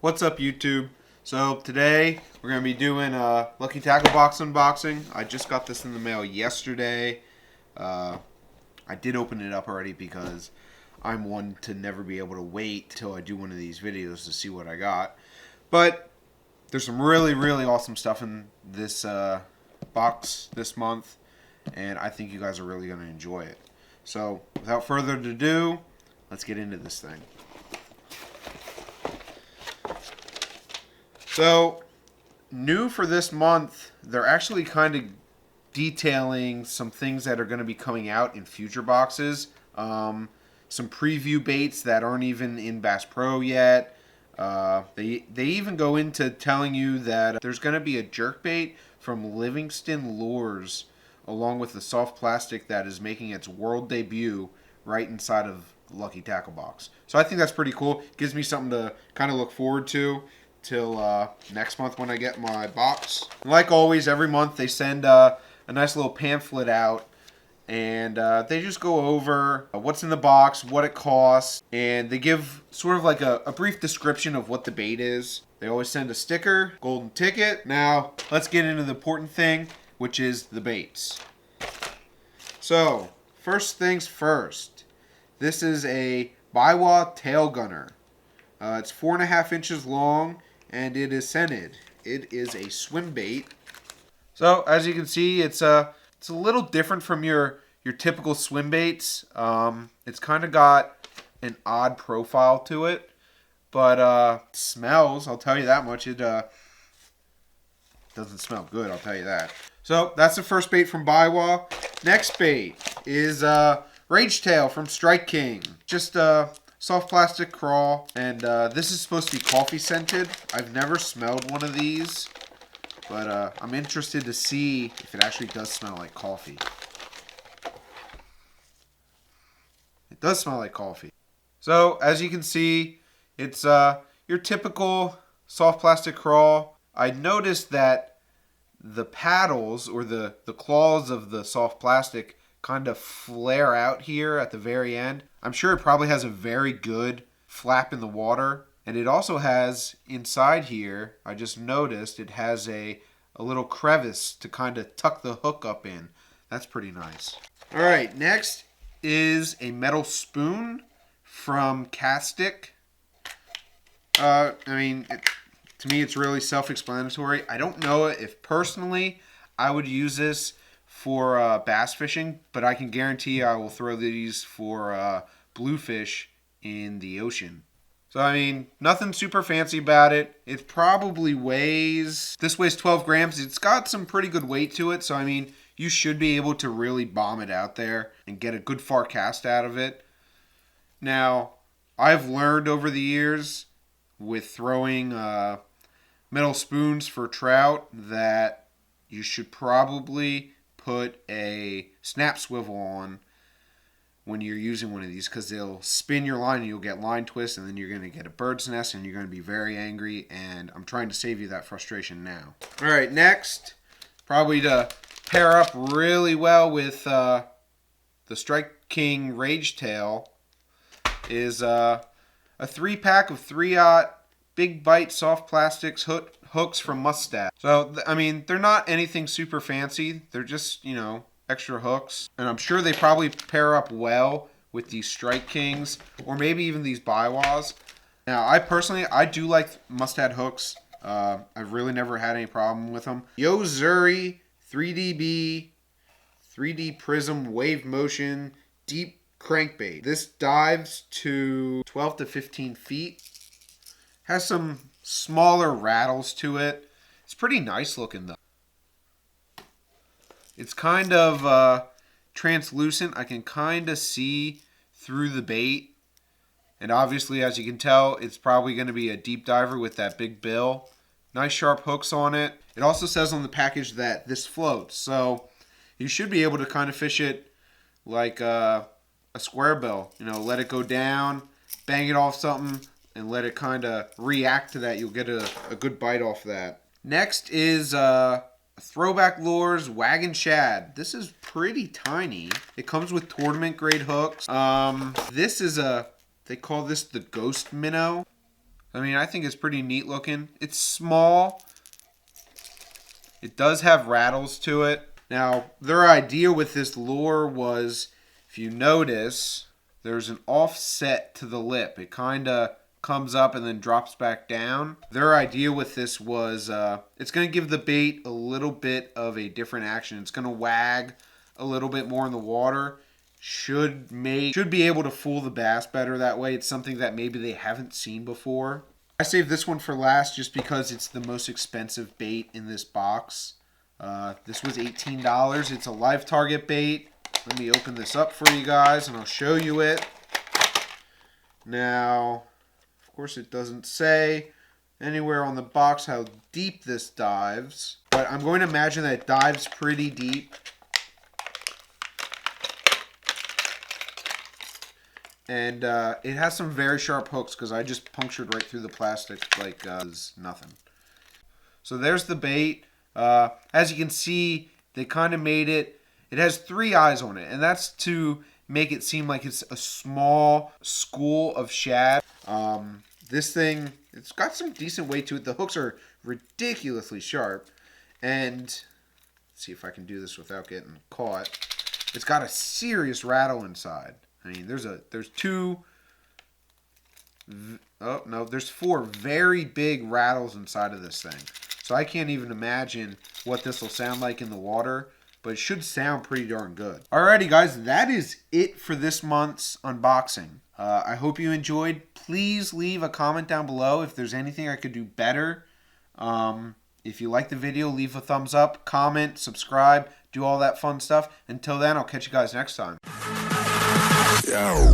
What's up, YouTube? So today we're going to be doing a Lucky Tackle box unboxing. I just got this in the mail yesterday. I did open it up already because I'm one to never be able to wait till I do one of these videos to see what I got. But there's some really awesome stuff in this box this month, and I think you guys are really going to enjoy it. So without further ado, let's get into this thing. So, new for this month, they're actually kind of detailing some things that are going to be coming out in future boxes. Some preview baits that aren't even in Bass Pro yet. They even go into telling you that there's going to be a jerkbait from Livingston Lures, along with the soft plastic that is making its world debut right inside of the Lucky Tackle box. So I think that's pretty cool. Gives me something to kind of look forward to till next month when I get my box. And like always, every month they send a nice little pamphlet out, and they just go over what's in the box, what it costs, and they give sort of like a brief description of what the bait is. They always send a sticker, golden ticket. Now, let's get into the important thing, which is the baits. So, first things first. This is a Biwa tail gunner. It's 4.5 inches long, and it is scented. It is a swim bait. So as you can see, it's a little different from your typical swim baits. It's kind of got an odd profile to it, but smells. I'll tell you that much. It doesn't smell good. I'll tell you that. So that's the first bait from Biwa. Next bait is Rage Tail from Strike King. Just soft plastic crawl, and this is supposed to be coffee scented. I've never smelled one of these, but I'm interested to see if it actually does smell like coffee. It does smell like coffee. So as you can see, it's your typical soft plastic crawl. I noticed that the paddles or the claws of the soft plastic kind of flare out here at the very end. I'm sure it probably has a very good flap in the water. And it also has inside here, I just noticed, it has a little crevice to kind of tuck the hook up in. That's pretty nice. All right, next is a metal spoon from Castic. To me, it's really self-explanatory. I don't know if personally I would use this for bass fishing, but I can guarantee I will throw these for bluefish in the ocean. So I mean, nothing super fancy about it. It probably weighs 12 grams. It's got some pretty good weight to it, so I mean, you should be able to really bomb it out there and get a good far cast out of it. Now, I've learned over the years with throwing metal spoons for trout that you should probably put a snap swivel on when you're using one of these, because they'll spin your line and you'll get line twists, and then you're going to get a bird's nest and you're going to be very angry, and I'm trying to save you that frustration now. Alright, next, probably to pair up really well with the Strike King Rage Tail, is a 3-pack of 3/0 Big Bite soft plastics hooks from Mustache. So, I mean, they're not anything super fancy. They're just, extra hooks. And I'm sure they probably pair up well with these Strike Kings, or maybe even these Biwas. Now, I do like Mustad hooks. I've really never had any problem with them. Yo-Zuri 3DB 3D Prism Wave Motion Deep Crankbait. This dives to 12 to 15 feet. Has some smaller rattles to it. It's pretty nice looking though. It's kind of translucent. I can kind of see through the bait. And obviously, as you can tell, it's probably going to be a deep diver with that big bill. Nice sharp hooks on it. It also says on the package that this floats. So you should be able to kind of fish it like a square bill. Let it go down, bang it off something, and let it kind of react to that. You'll get a good bite off that. Next is Throwback Lures Wagon Shad. This is pretty tiny. It comes with tournament grade hooks. This is they call this the Ghost Minnow. I mean, I think it's pretty neat looking. It's small. It does have rattles to it. Now, their idea with this lure was, if you notice, there's an offset to the lip. It kind of comes up and then drops back down. Their idea with this was it's going to give the bait a little bit of a different action. It's going to wag a little bit more in the water. Should be able to fool the bass better that way. It's something that maybe they haven't seen before. I saved this one for last just because it's the most expensive bait in this box. This was $18. It's a live target bait. Let me open this up for you guys and I'll show you it. Now, of course it doesn't say anywhere on the box how deep this dives, but I'm going to imagine that it dives pretty deep. And it has some very sharp hooks because I just punctured right through the plastic like nothing. So there's the bait. As you can see, they kind of made it. It has 3 eyes on it, and that's to make it seem like it's a small school of shad. This thing, it's got some decent weight to it. The hooks are ridiculously sharp. And let's see if I can do this without getting caught. It's got a serious rattle inside. I mean, there's 4 very big rattles inside of this thing. So I can't even imagine what this will sound like in the water, but it should sound pretty darn good. Alrighty guys, that is it for this month's unboxing. I hope you enjoyed. Please leave a comment down below if there's anything I could do better. If you like the video, leave a thumbs up, comment, subscribe, do all that fun stuff. Until then, I'll catch you guys next time. Yo.